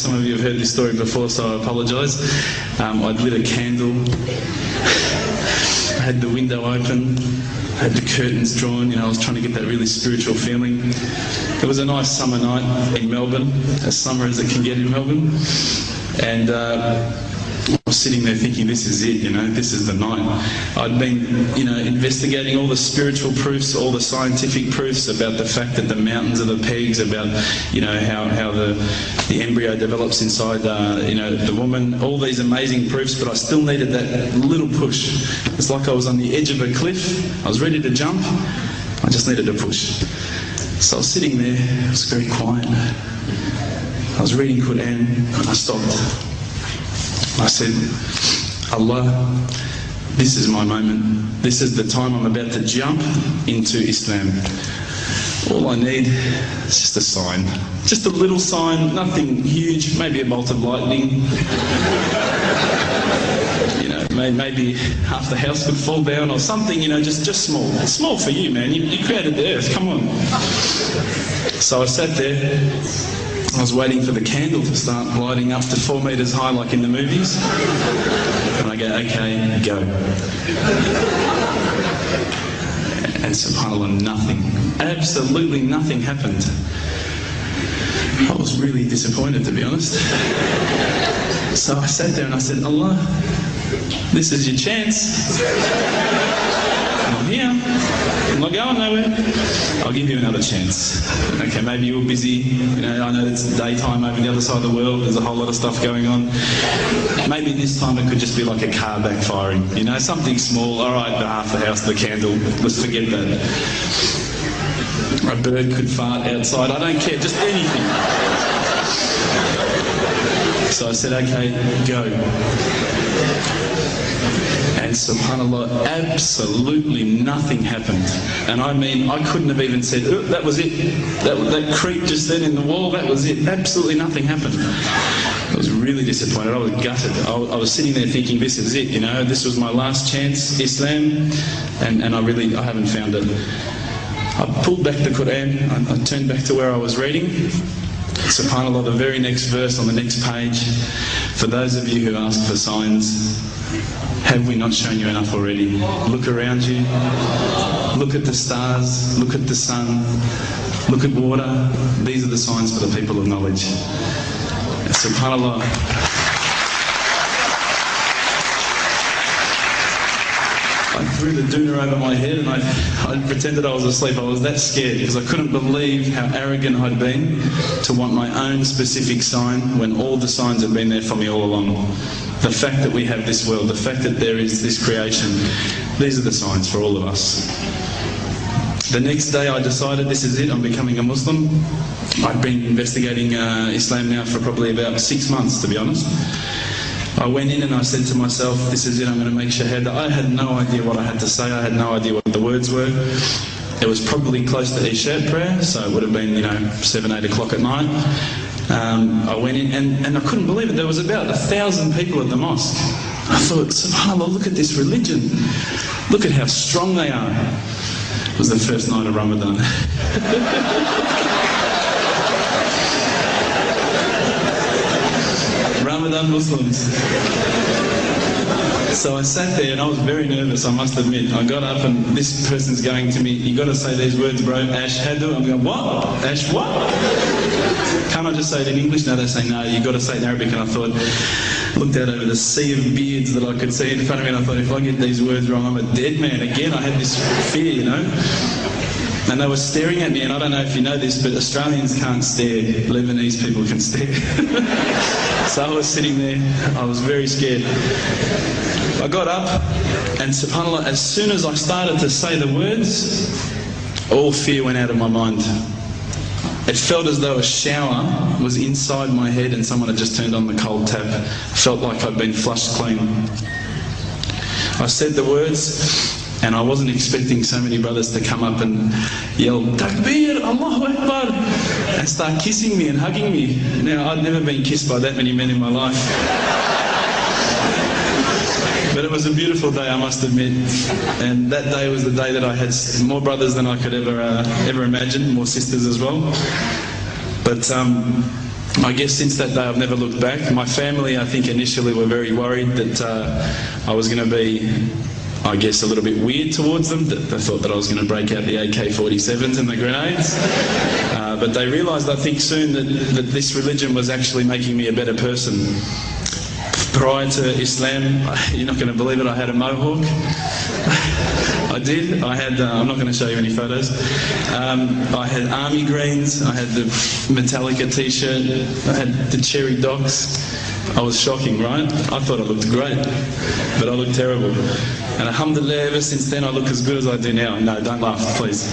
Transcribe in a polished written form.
some of you have heard this story before, so I apologise. I'd lit a candle, I had the window open, I had the curtains drawn, you know, I was trying to get that really spiritual feeling. It was a nice summer night in Melbourne, as summer as it can get in Melbourne, and I was sitting there thinking, this is it, you know, this is the night. I'd been, you know, investigating all the spiritual proofs, all the scientific proofs about the fact that the mountains are the pegs, about, you know, how the embryo develops inside, you know, the woman, all these amazing proofs, but I still needed that little push. It's like I was on the edge of a cliff, I was ready to jump, I just needed a push. So I was sitting there, it was very quiet. I was reading Quran and I stopped. I said, Allah, this is my moment. This is the time I'm about to jump into Islam. All I need is just a sign. Just a little sign, nothing huge, maybe a bolt of lightning. You know, maybe half the house could fall down or something, you know, just small. It's small for you, man. You created the earth, come on. So I sat there. I was waiting for the candle to start lighting up to 4 metres high like in the movies. And I go, okay, go. And subhanAllah, nothing. Absolutely nothing happened. I was really disappointed, to be honest. So I sat there and I said, Allah, this is your chance. I'm here. I'm not going nowhere. I'll give you another chance. Okay, maybe you're busy. You know, I know it's daytime over the other side of the world. There's a whole lot of stuff going on. Maybe this time it could just be like a car backfiring. You know, something small. All right, half the house, the candle. Let's forget that. A bird could fart outside. I don't care. Just anything. So I said, okay, go. And subhanAllah, absolutely nothing happened. And I mean, I couldn't have even said, oh, that was it. That creak just then in the wall, that was it. Absolutely nothing happened. I was really disappointed. I was gutted. I was sitting there thinking, this is it, you know, this was my last chance, Islam, and I haven't found it. I pulled back the Quran, I turned back to where I was reading. SubhanAllah, the very next verse on the next page, for those of you who ask for signs, have we not shown you enough already? Look around you, look at the stars, look at the sun, look at water. These are the signs for the people of knowledge. SubhanAllah. I threw the doona over my head and I pretended I was asleep. I was that scared because I couldn't believe how arrogant I'd been to want my own specific sign when all the signs had been there for me all along. The fact that we have this world, the fact that there is this creation, these are the signs for all of us. The next day I decided this is it, I'm becoming a Muslim. I'd been investigating Islam now for probably about 6 months, to be honest. I went in and I said to myself, this is it, I'm going to make shahada. I had no idea what I had to say, I had no idea what the words were. It was probably close to Isha prayer, so it would have been, you know, 7, 8 o'clock at night. I went in and I couldn't believe it, there was about 1,000 people at the mosque. I thought, subhanAllah, look at this religion. Look at how strong they are. It was the first night of Ramadan. Ramadan Muslims. So I sat there and I was very nervous, I must admit. I got up and this person's going to me, you got to say these words, bro, Ashhadu. I'm going, what? Ash what? Can't I just say it in English? No, they say no, you got to say it in Arabic. And I thought, looked out over the sea of beards that I could see in front of me and I thought, if I get these words wrong, I'm a dead man. Again, I had this fear, you know. And they were staring at me, and I don't know if you know this, but Australians can't stare. Lebanese people can stare. So I was sitting there, I was very scared. I got up, and subhanAllah, as soon as I started to say the words, all fear went out of my mind. It felt as though a shower was inside my head and someone had just turned on the cold tap. It felt like I'd been flushed clean. I said the words, and I wasn't expecting so many brothers to come up and yell, Takbir, Allahu Akbar, and start kissing me and hugging me. Now, I'd never been kissed by that many men in my life. But it was a beautiful day, I must admit. And that day was the day that I had more brothers than I could ever imagine, more sisters as well. But I guess since that day I've never looked back. My family, I think, initially were very worried that I was going to be, I guess, a little bit weird towards them. That they thought that I was going to break out the AK-47s and the grenades. But they realised, I think, soon that this religion was actually making me a better person. Prior to Islam, you're not going to believe it, I had a mohawk. I did. I had, I'm not going to show you any photos. I had army greens, I had the Metallica t-shirt, I had the cherry docs. I was shocking, right? I thought I looked great, but I looked terrible. And alhamdulillah, ever since then I look as good as I do now. No, don't laugh, please.